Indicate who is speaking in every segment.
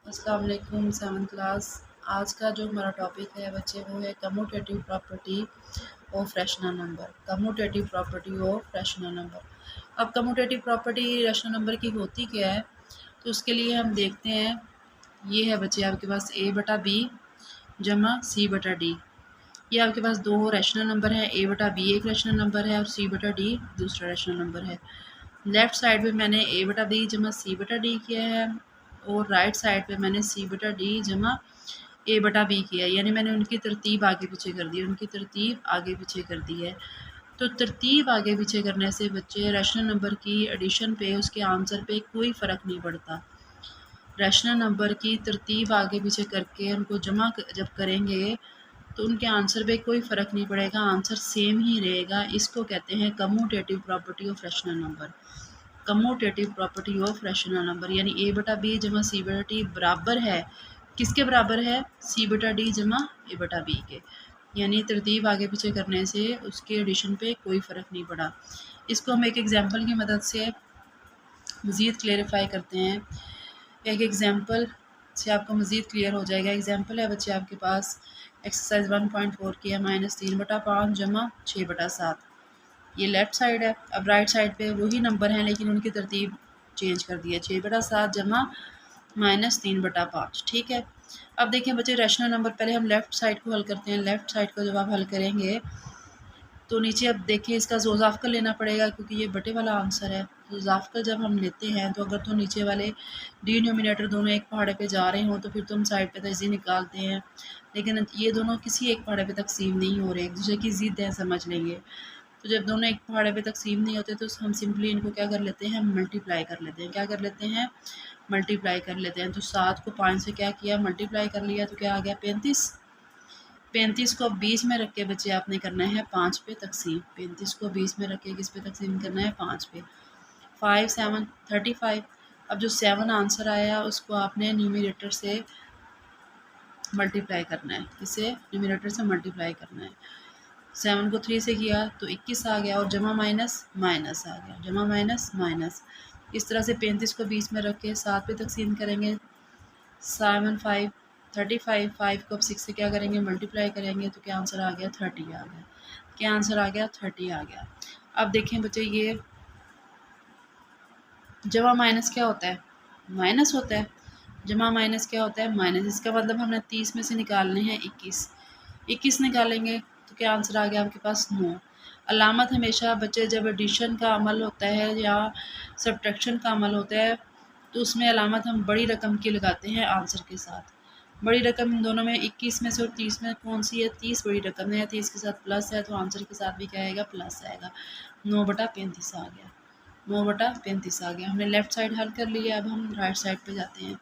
Speaker 1: अस्सलाम वालेकुम 7th class. आज का जो हमारा टॉपिक है बच्चे वो है commutative property of rational number. Commutative property of rational number. अब कम्यूटेटिव प्रॉपर्टी रैशनल नंबर की होती क्या है, तो उसके लिए हम देखते हैं। ये है बच्चे आपके पास a बटा बी जमा c बटा डी। ये आपके पास दो रैशनल नंबर है, a बटा बी एक रैशनल नंबर है और c बटा डी दूसरा रैशनल नंबर है। लेफ़्ट साइड पे मैंने a बटा बी जमा c बटा डी किया है और राइट साइड पे मैंने c बटा डी जमा a बटा बी किया है। यानी मैंने उनकी तरतीब आगे पीछे कर दी, उनकी तरतीब आगे पीछे कर दी है। तो तरतीब आगे पीछे करने से बच्चे रैशनल नंबर की एडिशन पे उसके आंसर पे कोई फ़र्क नहीं पड़ता। रैशनल नंबर की तरतीब आगे पीछे करके उनको जमा जब करेंगे तो उनके आंसर पे कोई फ़र्क नहीं पड़ेगा, आंसर सेम ही रहेगा। इसको कहते हैं commutative property of rational number. Commutative property of rational number यानी a बटा बी जमा c बटा डी बराबर है, किसके बराबर है? c बटा डी जमा a बटा बी के। यानी तरतीब आगे पीछे करने से उसके एडिशन पे कोई फ़र्क नहीं पड़ा। इसको हम एक एग्जांपल की मदद से मज़ीद क्लेरिफाई करते हैं। एक एग्जांपल से आपको मज़ीद क्लियर हो जाएगा। एग्जांपल है बच्चे आपके पास एक्सरसाइज 1.4 की है -3/5 जमा 6/7। ये लेफ़्ट साइड है। अब राइट साइड पे वही नंबर हैं लेकिन उनकी तरतीब चेंज कर दी है। 6/7 जमा -3/5। ठीक है। अब देखें बच्चे रैशनल नंबर पहले हम लेफ़्ट साइड को हल करते हैं। लेफ़्ट साइड को जब आप हल करेंगे तो नीचे अब देखिए इसका ज़ोज़ाफ़कल लेना पड़ेगा क्योंकि ये बटे वाला आंसर है। ज़ोज़ाफ़कल जब हम लेते हैं तो अगर तो नीचे वाले डिनोमिनेटर दोनों एक पहाड़े पे जा रहे हों तो फिर तो हम साइड पे तज़ीह निकालते हैं, लेकिन ये दोनों किसी एक पहाड़े पे तकसीम नहीं हो रहे, एक दूसरे की ज़िद है समझ लेंगे। तो जब दोनों एक पहाड़े पे तकसीम नहीं होते तो हम सिंपली इनको क्या कर लेते हैं, मल्टीप्लाई कर लेते हैं। क्या कर लेते हैं? मल्टीप्लाई कर लेते हैं। तो 7 को 5 से क्या किया, मल्टीप्लाई कर लिया तो क्या आ गया 35। 35 को 20 में रख के बच्चे आपने करना है 5 पे तकसीम। 35 को 20 में रख के किस पे तकसीम करना है? 5 पे। 5 7 35। अब जो 7 आंसर आया उसको आपने न्यूमरेटर से मल्टीप्लाई करना है। किसे? न्यूमरेटर से मल्टीप्लाई करना है। 7 को 3 से किया तो 21 आ गया और जमा माइनस माइनस आ गया, जमा माइनस माइनस। इस तरह से 35 को 20 में रख के 7 पे तकसीम करेंगे। 7 5 35। 5 को अब 6 से क्या करेंगे? मल्टीप्लाई करेंगे तो क्या आंसर आ गया? 30 आ गया। क्या आंसर आ गया? 30 आ गया। अब देखें बच्चे ये जमा माइनस क्या होता है? माइनस होता है। जमा माइनस क्या होता है? माइनस। इसका मतलब हमने 30 में से निकालने हैं 21। 21 निकालेंगे तो क्या आंसर आ गया आपके पास? 9। अलामत हमेशा बच्चे जब एडिशन का अमल होता है या सब्ट्रैक्शन का अमल होता है तो उसमें अलामत हम बड़ी रकम की लगाते हैं आंसर के साथ। बड़ी रकम इन दोनों में 21 में से और 30 में कौन सी है? 30 बड़ी रकम है। 30 के साथ प्लस है तो आंसर के साथ भी क्या आएगा? प्लस आएगा। 9/35 आ गया। 9/35 आ गया। हमने लेफ़्ट साइड हल कर लिया। अब हम राइट साइड पे जाते हैं।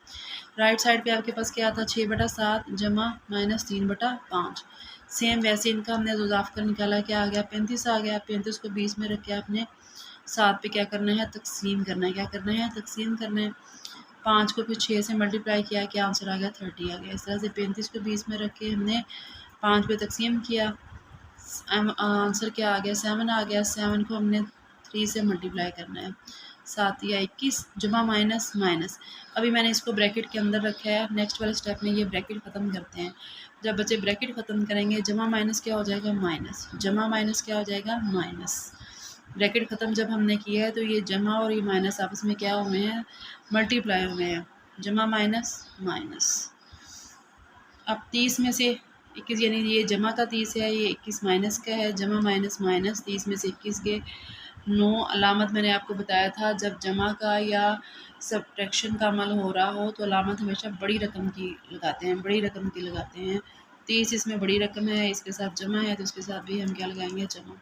Speaker 1: राइट साइड पे आपके पास क्या था? 6/7 जमा -3/5। सेम वैसे इनका हमने ज़ोज़ाफ़कल निकाला, क्या आ गया? 35 आ गया। 35 को 20 में रख के आपने 7 पे क्या करना है? तकसीम करना है। क्या करना है? तकसीम करना है। 5 को फिर 6 से मल्टीप्लाई किया, क्या आंसर आ गया? 30 आ गया। इस तरह से 35 को 20 में रख के हमने 5 पे तकसीम किया। आंसर क्या आ गया? 7 आ गया। 7 को हमने 3 से मल्टीप्लाई करना है। 7 या 21 जमा माइनस माइनस। अभी मैंने इसको ब्रैकेट के अंदर रखा है। नेक्स्ट वाले स्टेप में ये ब्रैकेट ख़त्म करते हैं। जब बच्चे ब्रैकेट ख़त्म करेंगे जमा माइनस क्या हो जाएगा? माइनस। जमा माइनस क्या हो जाएगा? माइनस। ब्रैकेट ख़त्म जब हमने किया है तो ये जमा और ये माइनस आपस में क्या हुए हैं? मल्टीप्लाई हुए हैं। जमा माइनस माइनस। अब 30 में से 21 यानी ये जमा का 30 है, ये 21 माइनस का है। जमा माइनस माइनस 30 में से 21 के 9। अलामत मैंने आपको बताया था जब जमा का या सब्ट्रैक्शन का अमल हो रहा हो तो अलामत हमेशा बड़ी रकम की लगाते हैं, बड़ी रकम की लगाते हैं। 30 इसमें बड़ी रकम है, इसके साथ जमा है तो इसके साथ भी हम क्या लगाएंगे? जमा।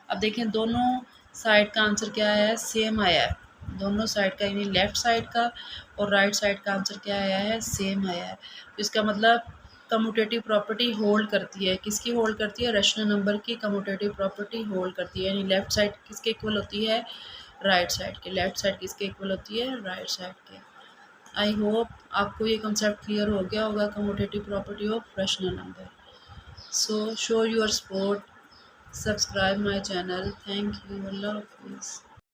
Speaker 1: अब देखें दोनों साइड का आंसर क्या आया है? सेम आया है। दोनों साइड का यानी लेफ़्ट साइड का और राइट साइड का आंसर क्या आया है? सेम आया है। तो इसका मतलब कम्यूटेटिव प्रॉपर्टी होल्ड करती है। किसकी होल्ड करती है? रैशनल नंबर की कम्यूटेटिव प्रॉपर्टी होल्ड करती है। यानी लेफ़्ट साइड किसके इक्वल होती है? राइट साइड के। लेफ़्ट साइड किसके इक्वल होती है? राइट साइड के। आई होप आपको ये कंसेप्ट क्लियर हो गया होगा commutative property of rational number. So show your support, subscribe my channel. Thank you. अल्लाह हाफिज़।